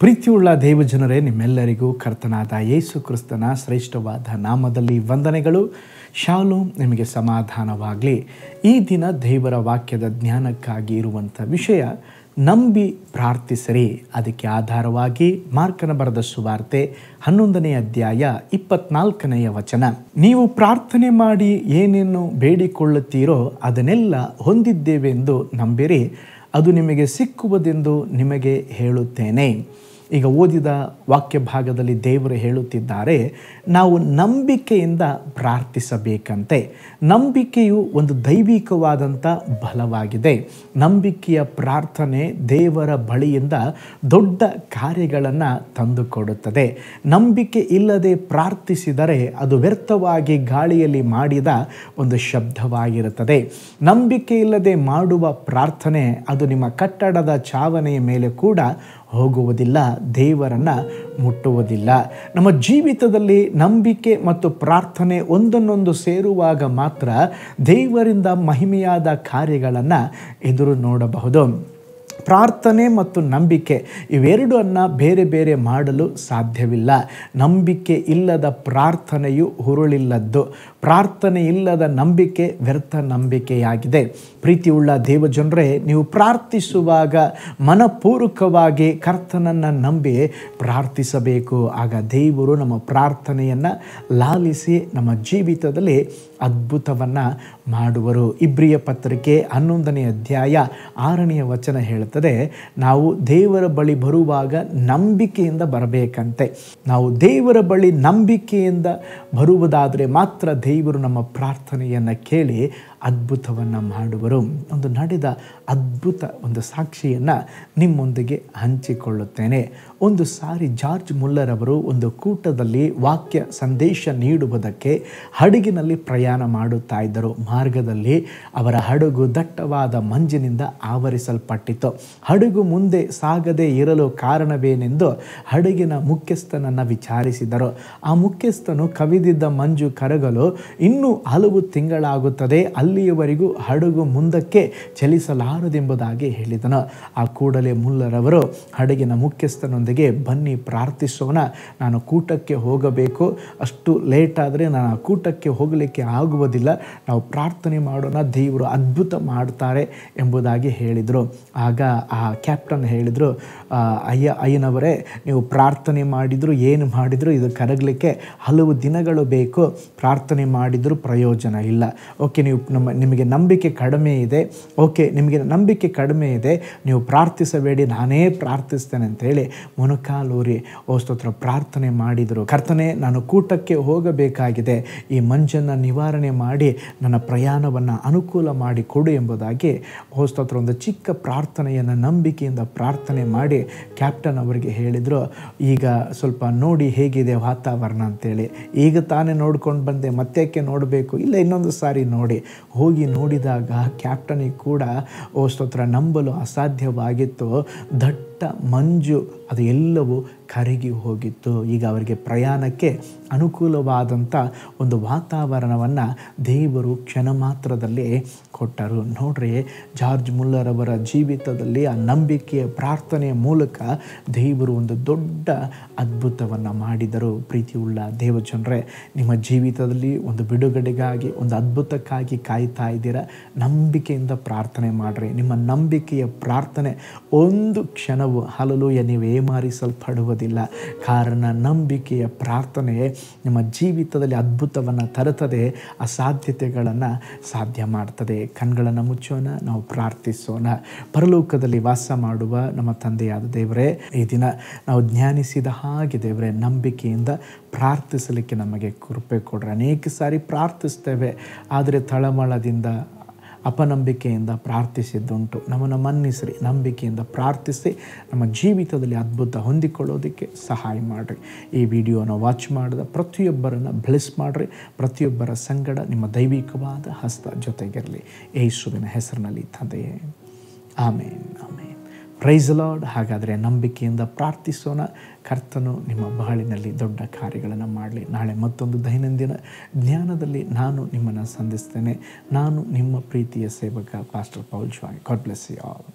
ಪ್ರೀತಿಯುಳ್ಳ ದೇವಜನರೇ, ನಿಮ್ಮೆಲ್ಲರಿಗೂ ಕರ್ತನಾದ ಯೇಸು ಕ್ರಿಸ್ತನ ಶ್ರೇಷ್ಠವಾದ ನಾಮದಲ್ಲಿ ವಂದನೆಗಳು. ಶಾಲೋಮ್, ನಿಮಗೆ ಸಮಾಧಾನವಾಗಲಿ. ಈ ದಿನ ದೇವರ ವಾಕ್ಯದ ಜ್ಞಾನಕ್ಕಾಗಿ ಇರುವಂಥ ವಿಷಯ ನಂಬಿ ಪ್ರಾರ್ಥಿಸಿರಿ. ಅದಕ್ಕೆ ಆಧಾರವಾಗಿ ಮಾರ್ಕನ ಬರೆದ ಸುವಾರ್ತೆ 11ನೇ ಅಧ್ಯಾಯ 24ನೇ ವಚನ. ನೀವು ಪ್ರಾರ್ಥನೆ ಮಾಡಿ ಏನೇನು ಬೇಡಿಕೊಳ್ಳುತ್ತೀರೋ ಅದನ್ನೆಲ್ಲ ಹೊಂದಿದ್ದೇವೆಂದು ನಂಬಿರಿ, ಅದು ನಿಮಗೆ ಸಿಕ್ಕುವುದೆಂದು ನಿಮಗೆ ಹೇಳುತ್ತೇನೆ. ಈಗ ಓದಿದ ವಾಕ್ಯ ಭಾಗದಲ್ಲಿ ದೇವರು ಹೇಳುತ್ತಿದ್ದಾರೆ, ನಾವು ನಂಬಿಕೆಯಿಂದ ಪ್ರಾರ್ಥಿಸಬೇಕಂತೆ. ನಂಬಿಕೆಯು ಒಂದು ದೈವಿಕವಾದಂಥ ಬಲವಾಗಿದೆ. ನಂಬಿಕೆಯ ಪ್ರಾರ್ಥನೆ ದೇವರ ಬಳಿಯಿಂದ ದೊಡ್ಡ ಕಾರ್ಯಗಳನ್ನು ತಂದುಕೊಡುತ್ತದೆ. ನಂಬಿಕೆ ಇಲ್ಲದೆ ಪ್ರಾರ್ಥಿಸಿದರೆ ಅದು ವ್ಯರ್ಥವಾಗಿ ಗಾಳಿಯಲ್ಲಿ ಮಾಡಿದ ಒಂದು ಶಬ್ದವಾಗಿರುತ್ತದೆ. ನಂಬಿಕೆ ಇಲ್ಲದೆ ಮಾಡುವ ಪ್ರಾರ್ಥನೆ ಅದು ನಿಮ್ಮ ಕಟ್ಟಡದ ಚಾವಣಿಯ ಮೇಲೆ ಕೂಡ ಹೋಗುವುದಿಲ್ಲ, ದೇವರನ್ನು ಮುಟ್ಟುವುದಿಲ್ಲ. ನಮ್ಮ ಜೀವಿತದಲ್ಲಿ ನಂಬಿಕೆ ಮತ್ತು ಪ್ರಾರ್ಥನೆ ಒಂದನ್ನೊಂದು ಸೇರುವಾಗ ಮಾತ್ರ ದೇವರಿಂದ ಮಹಿಮೆಯಾದ ಕಾರ್ಯಗಳನ್ನು ಎದುರು ನೋಡಬಹುದು. ಪ್ರಾರ್ಥನೆ ಮತ್ತು ನಂಬಿಕೆ ಇವೆರಡನ್ನು ಬೇರೆ ಬೇರೆ ಮಾಡಲು ಸಾಧ್ಯವಿಲ್ಲ. ನಂಬಿಕೆ ಇಲ್ಲದ ಪ್ರಾರ್ಥನೆಯು ಹುರುಳಿಲ್ಲದ್ದು, ಪ್ರಾರ್ಥನೆ ಇಲ್ಲದ ನಂಬಿಕೆ ವ್ಯರ್ಥ ನಂಬಿಕೆಯಾಗಿದೆ. ಪ್ರೀತಿಯುಳ್ಳ ದೇವಜನರೇ, ನೀವು ಪ್ರಾರ್ಥಿಸುವಾಗ ಮನಪೂರ್ವಕವಾಗಿ ಕರ್ತನನ್ನು ನಂಬಿ ಪ್ರಾರ್ಥಿಸಬೇಕು. ಆಗ ದೇವರು ನಮ್ಮ ಪ್ರಾರ್ಥನೆಯನ್ನು ಲಾಲಿಸಿ ನಮ್ಮ ಜೀವಿತದಲ್ಲಿ ಅದ್ಭುತವನ್ನು ಮಾಡುವರು. ಇಬ್ರಿಯ ಪತ್ರಿಕೆ 11ನೇ ಅಧ್ಯಾಯ 6ನೇ ವಚನ ಹೇಳುತ್ತದೆ, ನಾವು ದೇವರ ಬಳಿ ಬರುವಾಗ ನಂಬಿಕೆಯಿಂದ ಬರಬೇಕಂತೆ. ನಾವು ದೇವರ ಬಳಿ ನಂಬಿಕೆಯಿಂದ ಬರುವುದಾದರೆ ಮಾತ್ರ ದೇವರು ನಮ್ಮ ಪ್ರಾರ್ಥನೆಯನ್ನು ಕೇಳಿ ಅದ್ಭುತವನ್ನು ಮಾಡುವರು. ಒಂದು ನಡೆದ ಅದ್ಭುತ ಒಂದು ಸಾಕ್ಷಿಯನ್ನು ನಿಮ್ಮೊಂದಿಗೆ ಹಂಚಿಕೊಳ್ಳುತ್ತೇನೆ. ಒಂದು ಸಾರಿ ಜಾರ್ಜ್ ಮುಲ್ಲರ್ ಅವರು ಒಂದು ಕೂಟದಲ್ಲಿ ವಾಕ್ಯ ಸಂದೇಶ ನೀಡುವುದಕ್ಕೆ ಹಡಗಿನಲ್ಲಿ ಪ್ರಯಾಣ ಮಾಡುತ್ತಾ ಇದ್ದರು. ಮಾರ್ಗದಲ್ಲಿ ಅವರ ಹಡಗು ದಟ್ಟವಾದ ಮಂಜಿನಿಂದ ಆವರಿಸಲ್ಪಟ್ಟಿತು. ಹಡಗು ಮುಂದೆ ಸಾಗದೇ ಇರಲು ಕಾರಣವೇನೆಂದು ಹಡಗಿನ ಮುಖ್ಯಸ್ಥನನ್ನು ವಿಚಾರಿಸಿದರು. ಆ ಮುಖ್ಯಸ್ಥನು, ಕವಿದಿದ್ದ ಮಂಜು ಕರಗಲು ಇನ್ನೂ ಹಲವು ತಿಂಗಳಾಗುತ್ತದೆ, ಅಲ್ಲಿಯವರೆಗೂ ಹಡಗು ಮುಂದಕ್ಕೆ ಚಲಿಸಲಾರದೆಂಬುದಾಗಿ ಹೇಳಿದನು. ಆ ಕೂಡಲೇ ಮುಲ್ಲರ್ ಅವರು ಹಡಗಿನ ಮುಖ್ಯಸ್ಥನೊಂದಿಗೆ, ಬನ್ನಿ ಪ್ರಾರ್ಥಿಸೋಣ, ನಾನು ಕೂಟಕ್ಕೆ ಹೋಗಬೇಕು, ಅಷ್ಟು ಲೇಟ್ ಆದರೆ ನಾನು ಆ ಕೂಟಕ್ಕೆ ಹೋಗಲಿಕ್ಕೆ ಆಗುವುದಿಲ್ಲ, ನಾವು ಪ್ರಾರ್ಥನೆ ಮಾಡೋಣ, ದೇವರು ಅದ್ಭುತ ಮಾಡ್ತಾರೆ ಎಂಬುದಾಗಿ ಹೇಳಿದರು. ಆಗ ಆ ಕ್ಯಾಪ್ಟನ್ ಹೇಳಿದರು, ಅಯ್ಯನವರೇ, ನೀವು ಪ್ರಾರ್ಥನೆ ಮಾಡಿದ್ರು ಏನು ಮಾಡಿದ್ರು ಇದು ಕರಗಲಿಕ್ಕೆ ಹಲವು ದಿನಗಳು ಬೇಕು, ಪ್ರಾರ್ಥನೆ ಮಾಡಿದರೂ ಪ್ರಯೋಜನ ಇಲ್ಲ. ಓಕೆ, ನಿಮಗೆ ನಂಬಿಕೆ ಕಡಿಮೆ ಇದೆ, ನೀವು ಪ್ರಾರ್ಥಿಸಬೇಡಿ, ನಾನೇ ಪ್ರಾರ್ಥಿಸ್ತೇನೆ ಅಂತೇಳಿ ಮೊಣಕಾಲೂರಿ ಸ್ತೋತ್ರ ಪ್ರಾರ್ಥನೆ ಮಾಡಿದರು. ಕರ್ತನೇ, ನಾನು ಕೂಟಕ್ಕೆ ಹೋಗಬೇಕಾಗಿದೆ, ಈ ಮಂಜನ್ನು ನಿವಾರಣೆ ಮಾಡಿ ನನ್ನ ಪ್ರಯಾಣವನ್ನು ಅನುಕೂಲ ಮಾಡಿ ಕೊಡು ಎಂಬುದಾಗಿ ಸ್ತೋತ್ರ ಒಂದು ಚಿಕ್ಕ ಪ್ರಾರ್ಥನೆಯನ್ನು ನಂಬಿಕೆಯಿಂದ ಪ್ರಾರ್ಥನೆ ಮಾಡಿ ಕ್ಯಾಪ್ಟನ್ ಅವರಿಗೆ ಹೇಳಿದರು. ಈಗ ಸ್ವಲ್ಪ ನೋಡಿ ಹೇಗಿದೆ ವಾತಾವರಣ ಅಂತೇಳಿ. ಈಗ ತಾನೇ ನೋಡ್ಕೊಂಡು ಬಂದೆ, ಮತ್ತೇಕೆ ನೋಡಬೇಕು, ಇಲ್ಲ ಇನ್ನೊಂದು ಸಾರಿ ನೋಡಿ. ಹೋಗಿ ನೋಡಿದಾಗ ಕ್ಯಾಪ್ಟನಿಗೆ ಕೂಡ ಸ್ತೋತ್ರ ನಂಬಲು ಅಸಾಧ್ಯವಾಗಿತ್ತು. ದಟ್ಟ ಮಂಜು ಅದು ಎಲ್ಲವೂ ಕರಗಿ ಹೋಗಿತ್ತು. ಈಗ ಅವರಿಗೆ ಪ್ರಯಾಣಕ್ಕೆ ಅನುಕೂಲವಾದಂಥ ಒಂದು ವಾತಾವರಣವನ್ನು ದೇವರು ಕ್ಷಣ ಮಾತ್ರದಲ್ಲಿ ಕೊಟ್ಟರು. ನೋಡ್ರಿ, ಜಾರ್ಜ್ ಮುಲ್ಲರ್ ಅವರ ಜೀವಿತದಲ್ಲಿ ಆ ನಂಬಿಕೆಯ ಪ್ರಾರ್ಥನೆಯ ಮೂಲಕ ದೇವರು ಒಂದು ದೊಡ್ಡ ಅದ್ಭುತವನ್ನು ಮಾಡಿದರು. ಪ್ರೀತಿಯುಳ್ಳ ದೇವಜನರೇ, ನಿಮ್ಮ ಜೀವಿತದಲ್ಲಿ ಒಂದು ಬಿಡುಗಡೆಗಾಗಿ, ಒಂದು ಅದ್ಭುತಕ್ಕಾಗಿ ಕಾಯ್ತಾ ಇದ್ದೀರಾ, ನಂಬಿಕೆಯಿಂದ ಪ್ರಾರ್ಥನೆ ಮಾಡಿರಿ. ನಿಮ್ಮ ನಂಬಿಕೆಯ ಪ್ರಾರ್ಥನೆ ಒಂದು ಕ್ಷಣವೂ ಹಲ್ಲೆಲೂಯ ನೀವು ಏಮಾರಿಸಲ್ಪಡುವುದಿಲ್ಲ. ಕಾರಣ ನಂಬಿಕೆಯ ಪ್ರಾರ್ಥನೆ ನಿಮ್ಮ ಜೀವಿತದಲ್ಲಿ ಅದ್ಭುತವನ್ನು ತರುತ್ತದೆ, ಅಸಾಧ್ಯತೆಗಳನ್ನು ಸಾಧ್ಯ ಮಾಡ್ತದೆ. ಕಣ್ಗಳನ್ನು ಮುಚ್ಚೋಣ, ನಾವು ಪ್ರಾರ್ಥಿಸೋಣ. ಪರಲೋಕದಲ್ಲಿ ವಾಸ ಮಾಡುವ ನಮ್ಮ ತಂದೆಯಾದ ದೇವರೇ, ಈ ದಿನ ನಾವು ಧ್ಯಾನಿಸಿದ ಹಾಗೆ ದೇವರೇ, ನಂಬಿಕೆಯಿಂದ ಪ್ರಾರ್ಥಿಸಲಿಕ್ಕೆ ನಮಗೆ ಕೃಪೆ ಕೊಡ್ರಿ. ಅನೇಕ ಸಾರಿ ಪ್ರಾರ್ಥಿಸ್ತೇವೆ, ಆದರೆ ತಳಮಳದಿಂದ ಅಪನಂಬಿಕೆಯಿಂದ ಪ್ರಾರ್ಥಿಸಿದ್ದುಂಟು. ನಮ್ಮನ್ನು ಮನ್ನಿಸ್ರಿ, ನಂಬಿಕೆಯಿಂದ ಪ್ರಾರ್ಥಿಸಿ ನಮ್ಮ ಜೀವಿತದಲ್ಲಿ ಅದ್ಭುತ ಹೊಂದಿಕೊಳ್ಳೋದಕ್ಕೆ ಸಹಾಯ ಮಾಡಿರಿ. ಈ ವಿಡಿಯೋನ ವಾಚ್ ಮಾಡಿದ ಪ್ರತಿಯೊಬ್ಬರನ್ನು ಬ್ಲೆಸ್ ಮಾಡಿರಿ. ಪ್ರತಿಯೊಬ್ಬರ ಸಂಗಡ ನಿಮ್ಮ ದೈವಿಕವಾದ ಹಸ್ತ ಜೊತೆಗಿರಲಿ. ಯೇಸುವಿನ ಹೆಸರಿನಲ್ಲಿ ತಂದೆಯೇ, ಆಮೇನ್, ಆಮೇನ್. Price lord. ಹಾಗಾದರೆ ನಂಬಿಕೆಯಿಂದ ಪ್ರಾರ್ಥಿಸೋಣ. ಕರ್ತನು ನಿಮ್ಮ ಬಾಳಿನಲ್ಲಿ ದೊಡ್ಡ ಕಾರ್ಯಗಳನ್ನು ಮಾಡಲಿ. ನಾಳೆ ಮತ್ತೊಂದು ದೈನಂದಿನ ಜ್ಞಾನದಲ್ಲಿ ನಾನು ನಿಮ್ಮನ್ನು ಸಂಧಿಸ್ತೇನೆ. ನಾನು ನಿಮ್ಮ ಪ್ರೀತಿಯ ಸೇವಕ pastor Paul Joy. God bless you all.